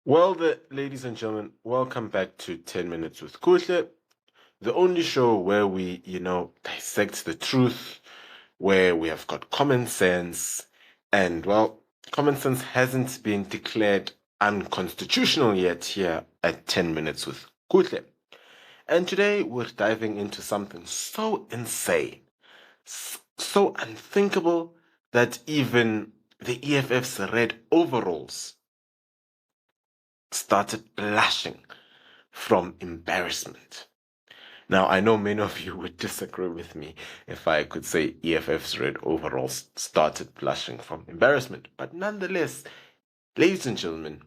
Ladies and gentlemen, welcome back to 10 Minutes with Kuhle, the only show where we, dissect the truth, where we have got common sense, and, common sense hasn't been declared unconstitutional yet here at 10 Minutes with Kuhle. And today we're diving into something so insane, so unthinkable that even the EFF's red overalls started blushing from embarrassment. Now, I know many of you would disagree with me if I could say EFF's red overalls started blushing from embarrassment, but nonetheless, ladies and gentlemen,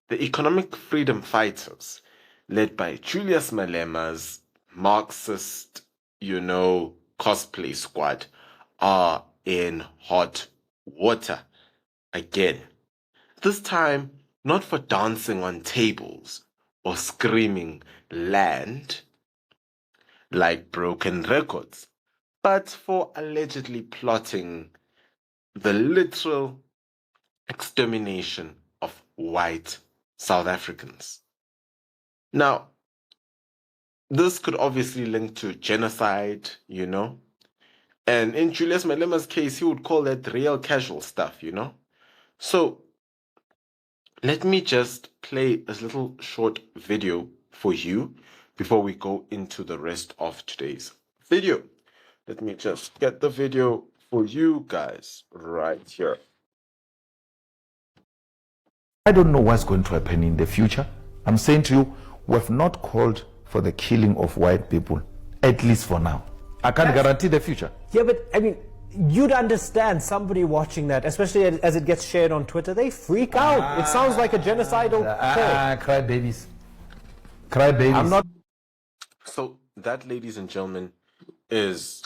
the economic freedom fighters, led by Julius Malema's Marxist, cosplay squad, are in hot water again. This time, not for dancing on tables or screaming land like broken records, but for allegedly plotting the literal extermination of white South Africans. Now, this could obviously link to genocide, and in Julius Malema's case, he would call that real casual stuff, So, let me just play a little short video for you before we go into the rest of today's video. Let me just get the video for you guys right here. I don't know what's going to happen in the future. I'm saying to you, we have not called for the killing of white people, at least for now. I can't guarantee the future. Yeah, but I mean, you'd understand somebody watching that, especially as it gets shared on Twitter, they freak out. It sounds like a genocidal thing. Cry babies. Cry babies. I'm not. So that, ladies and gentlemen, is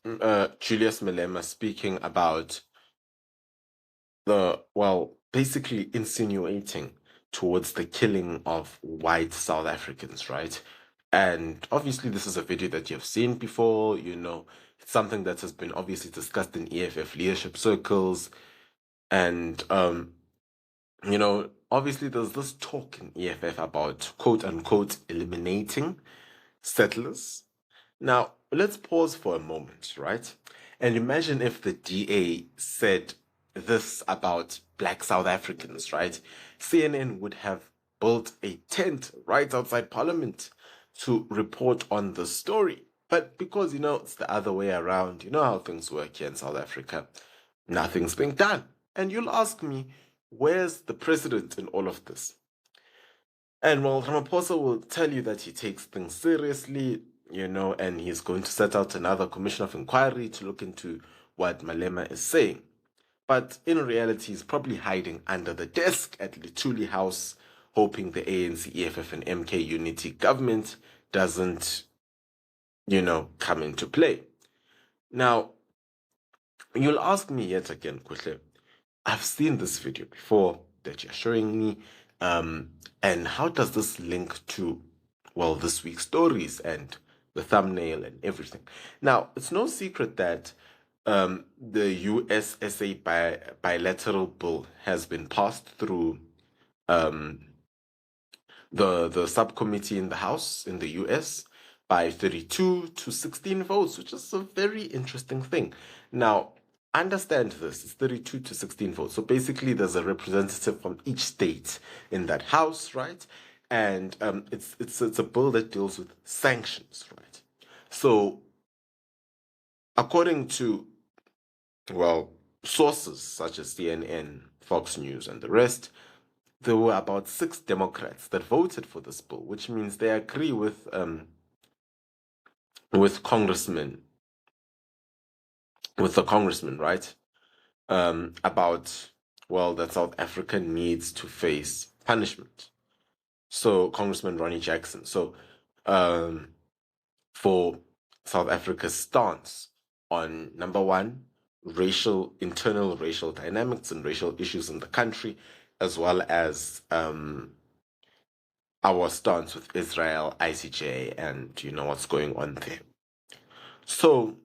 Julius Malema speaking about basically insinuating towards the killing of white South Africans, right? And obviously, this is a video that you've seen before, it's something that has been obviously discussed in EFF leadership circles. And, obviously, there's this talk in EFF about quote unquote eliminating settlers. Now, let's pause for a moment, right? And imagine if the DA said this about black South Africans, right? CNN would have built a tent right outside Parliament to report on the story. But because, it's the other way around, you know how things work here in South Africa, nothing's being done. And you'll ask me, where's the president in all of this? And Ramaphosa will tell you that he takes things seriously, and he's going to set out another commission of inquiry to look into what Malema is saying. But in reality, he's probably hiding under the desk at Luthuli House, hoping the ANC, EFF, and MK unity government doesn't, come into play. Now, you'll ask me yet again, Kuhle, I've seen this video before that you're showing me, and how does this link to, this week's stories and the thumbnail and everything? Now, it's no secret that the US-SA bilateral bill has been passed through the subcommittee in the House in the US by 32 to 16 votes, which is a very interesting thing. Now, understand this, it's 32 to 16 votes. So basically, there's a representative from each state in that House, right? And it's a bill that deals with sanctions, right? So, according to sources such as CNN, Fox News, and the rest, there were about 6 Democrats that voted for this bill, which means they agree with congressmen, with the congressman, right? About that South Africa needs to face punishment. So Congressman Ronnie Jackson. So for South Africa's stance on, number one, internal racial dynamics and racial issues in the country, as well as our stance with Israel, ICJ, and what's going on there. So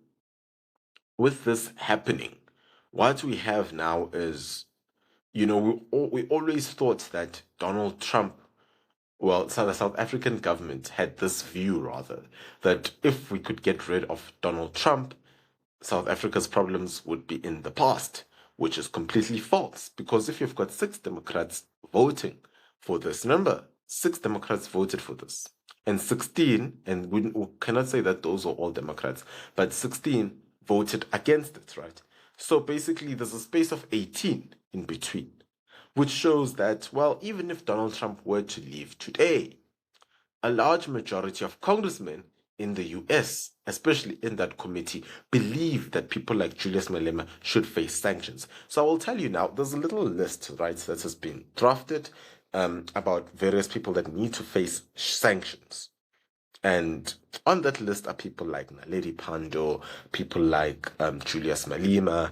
with this happening, what we have now is we always thought that Donald Trump, well, so the South African government had this view, rather, that if we could get rid of Donald Trump, South Africa's problems would be in the past, which is completely false. Because if you've got 6 Democrats voting for this, remember, 6 Democrats voted for this, and 16, and we cannot say that those are all Democrats, but 16 voted against it, right? So basically, there's a space of 18 in between, which shows that, well, even if Donald Trump were to leave today, a large majority of congressmen in the US, especially in that committee, believe that people like Julius Malema should face sanctions. So I will tell you now, there's a little list, right, that has been drafted about various people that need to face sanctions. And on that list are people like Naledi Pandor, people like Julius Malema.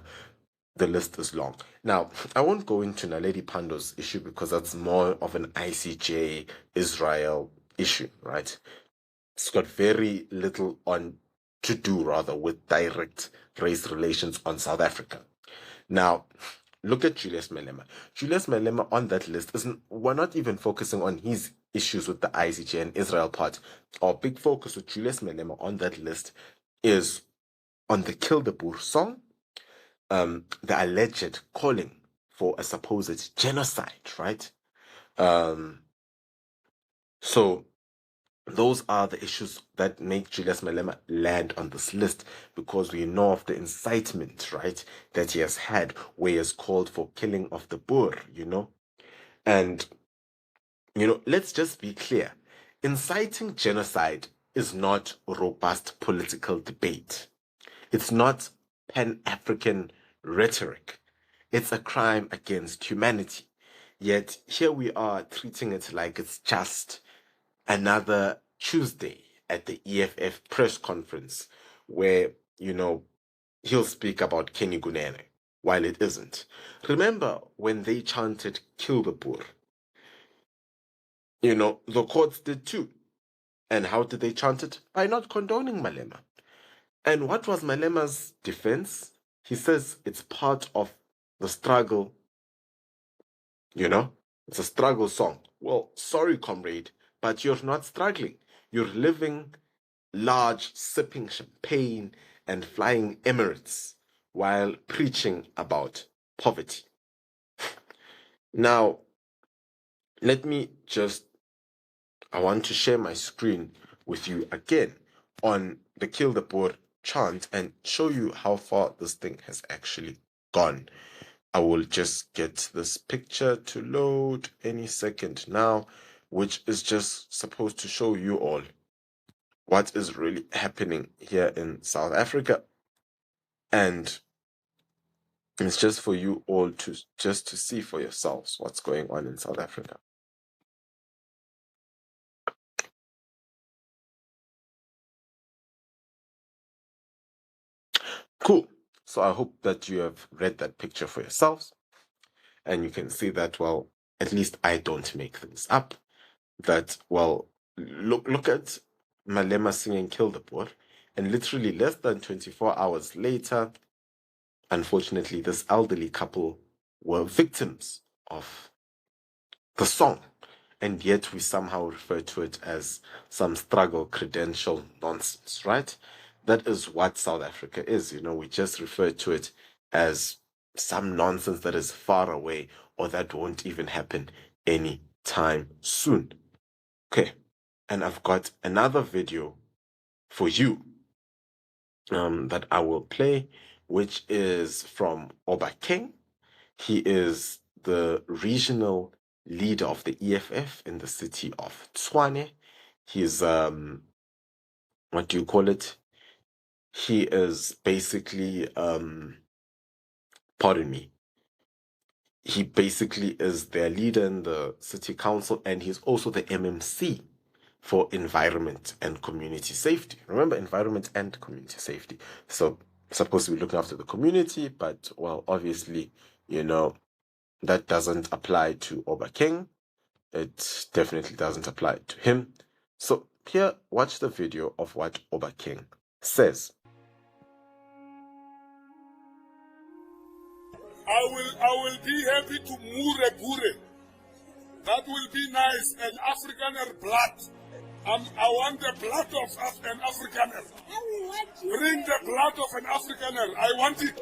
The list is long. Now, I won't go into Naledi Pandor's issue because that's more of an ICJ Israel issue, right? It's got very little to do rather with direct race relations on South Africa. Now, look at Julius Malema. Julius Malema on that list we're not even focusing on his issues with the ICJ and Israel part. Our big focus with Julius Malema on that list is on the Kill the Boer song, the alleged calling for a supposed genocide, right? So those are the issues that make Julius Malema land on this list, because we know of the incitement, right, that he has had, where he has called for killing of the Boer, And, let's just be clear. Inciting genocide is not robust political debate. It's not Pan-African rhetoric. It's a crime against humanity. Yet here we are treating it like it's just another Tuesday at the EFF press conference where, he'll speak about Kenny Gunene, while it isn't. Remember when they chanted Kill the Boer? The courts did too. And how did they chant it? By not condoning Malema. And what was Malema's defense? He says it's part of the struggle, It's a struggle song. Well, sorry, comrade, but you're not struggling. You're living large, sipping champagne and flying Emirates while preaching about poverty. Now, I want to share my screen with you again on the Kill the Boer chant and show you how far this thing has actually gone. I will just get this picture to load any second now, which is just supposed to show you all what is really happening here in South Africa. And it's just for you all to see for yourselves what's going on in South Africa. Cool. So I hope that you have read that picture for yourselves. And you can see that, well, at least I don't make things up. That, well, look at Malema singing Kill the Boer. And literally less than 24 hours later, unfortunately, this elderly couple were victims of the song. And yet we somehow refer to it as some struggle credential nonsense, right? That is what South Africa is. We just refer to it as some nonsense that is far away or that won't even happen any time soon. Okay. And I've got another video for you that I will play, which is from Obakeng. He is the regional leader of the EFF in the city of Tshwane. He's, what do you call it? He is basically, pardon me. He basically is their leader in the city council, and he's also the MMC for environment and community safety. Remember, environment and community safety. So supposed to be looking after the community, but, well, obviously, that doesn't apply to Obakeng. It definitely doesn't apply to him. So here, watch the video of what Obakeng says. I will be happy to mure bure. That will be nice. An Afrikaner blood. I want the blood of an Afrikaner. Bring the blood of an Afrikaner. I want it.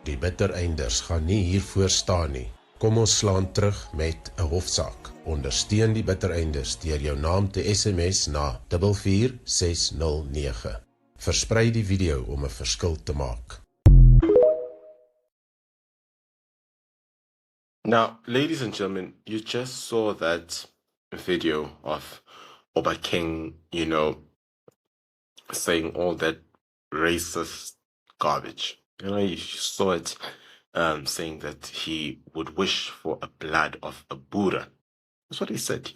Die bittereinders gaan nie hiervoor staan nie. Kom ons slaan terug met 'n hofsaak. Ondersteun die bittereinders deur jou naam te SMS na 44609. Versprei die video om 'n verskil te maak. Now, ladies and gentlemen, you just saw that video of Oba King, saying all that racist garbage. You saw it saying that he would wish for a blood of a Boer. That's what he said,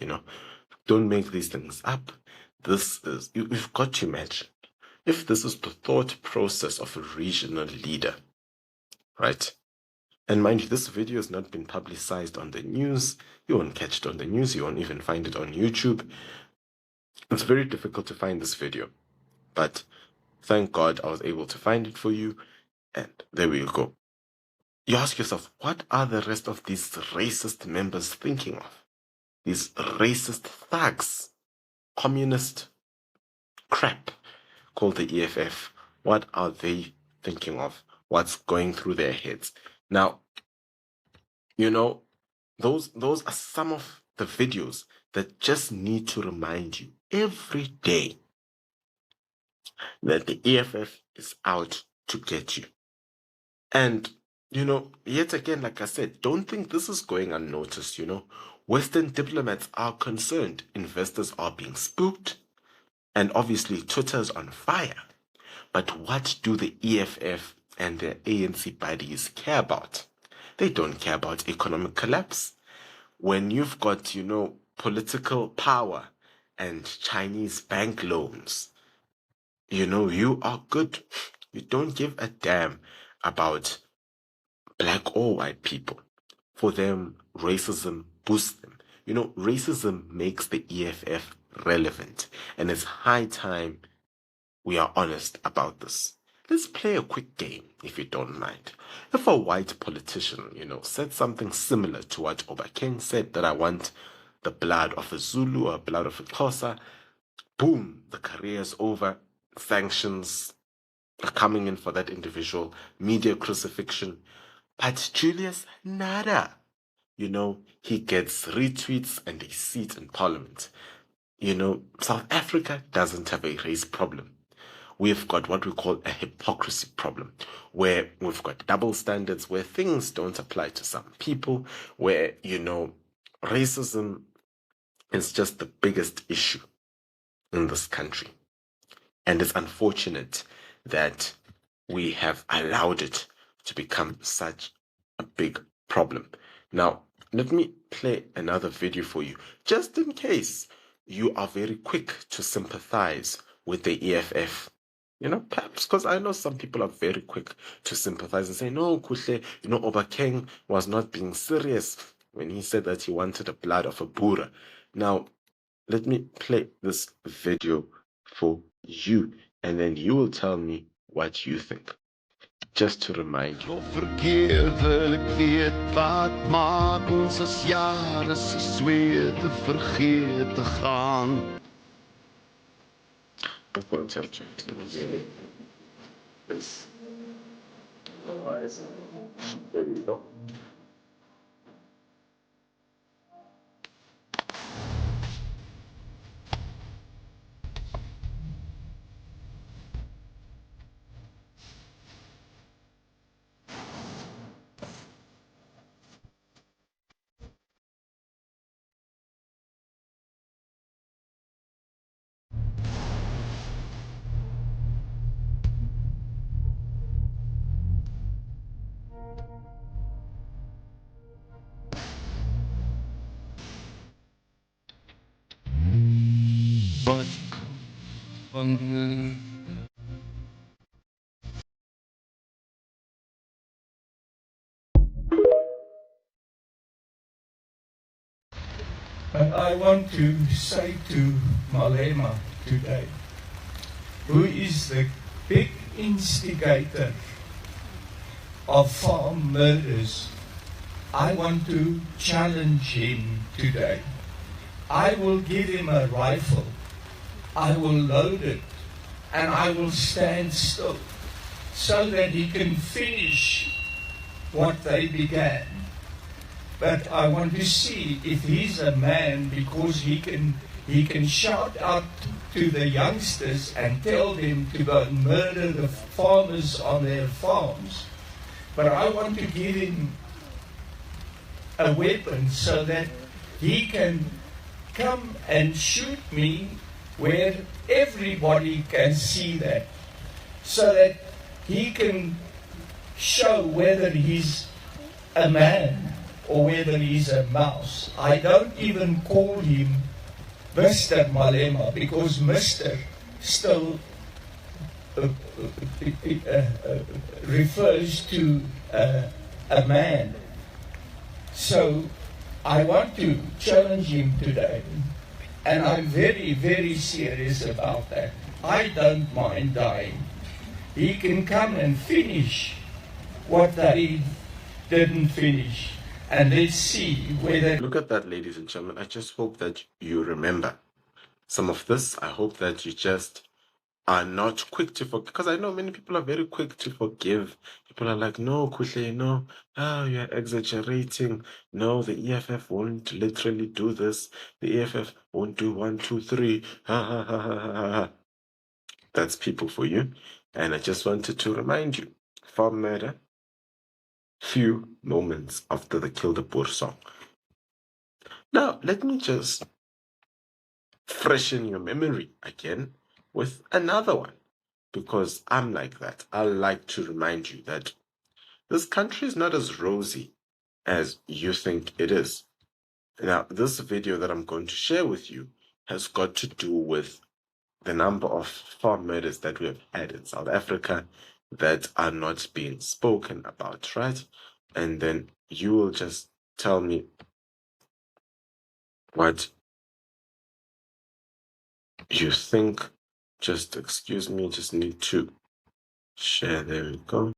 Don't make these things up. You've got to imagine, if this is the thought process of a regional leader, right? And mind you, this video has not been publicized on the news. You won't catch it on the news. You won't even find it on YouTube. It's very difficult to find this video. But thank God I was able to find it for you. And there we go. You ask yourself, what are the rest of these racist members thinking of? These racist thugs, communist crap called the EFF. What are they thinking of? What's going through their heads? Now, those are some of the videos that just need to remind you every day that the EFF is out to get you. And, yet again, like I said, don't think this is going unnoticed, Western diplomats are concerned. Investors are being spooked. And obviously, Twitter is on fire. But what do the EFF and their ANC buddies care about? They don't care about economic collapse. When you've got, political power and Chinese bank loans, you are good. You don't give a damn about black or white people. For them, racism boosts them. Racism makes the EFF relevant. And it's high time we are honest about this. Let's play a quick game, if you don't mind. If a white politician, said something similar to what Oba King said, that I want the blood of a Zulu or blood of a Xhosa, boom, the career's over, sanctions are coming in for that individual, media crucifixion. But Julius, nada. He gets retweets and a seat in parliament. South Africa doesn't have a race problem. We've got what we call a hypocrisy problem, where we've got double standards, where things don't apply to some people, where, racism is just the biggest issue in this country. And it's unfortunate that we have allowed it to become such a big problem. Now, let me play another video for you, just in case you are very quick to sympathize with the EFF. Perhaps because I know some people are very quick to sympathize and say, no, Kuhle, Oba King was not being serious when he said that he wanted the blood of a Boer. Now, let me play this video for you, and then you will tell me what you think. Just to remind you. Verkeer wil ek weet wat maak ons as jare se swete vergeet te gaan. I've got to tell you. There you go. And I want to say to Malema today, who is the big instigator of farm murders, I want to challenge him today. I will give him a rifle, I will load it, and I will stand still so that he can finish what they began. But I want to see if he's a man, because he can shout out to the youngsters and tell them to go and murder the farmers on their farms. But I want to give him a weapon so that he can come and shoot me where everybody can see that, so that he can show whether he's a man or whether he's a mouse. I don't even call him Mr. Malema, because Mr. still refers to a man. So I want to challenge him today, and I'm very, very serious about that. I don't mind dying. He can come and finish what they didn't finish, and let's see whether... Look at that, ladies and gentlemen. I just hope that you remember some of this. I hope that you just are not quick to forgive, because I know many people are very quick to forgive. People are like, no, Kuhle, no, you're exaggerating. No, the EFF won't literally do this. The EFF won't do 1, 2, 3. Ha, ha, ha, ha, ha, ha. That's people for you. And I just wanted to remind you, farm murder, few moments after the Kill the Boer song. Now, let me just freshen your memory again with another one, because I'm like that. I like to remind you that this country is not as rosy as you think it is. Now, this video that I'm going to share with you has got to do with the number of farm murders that we have had in South Africa that are not being spoken about, right? And then you will just tell me what you think. Just excuse me, just need to share. There we go.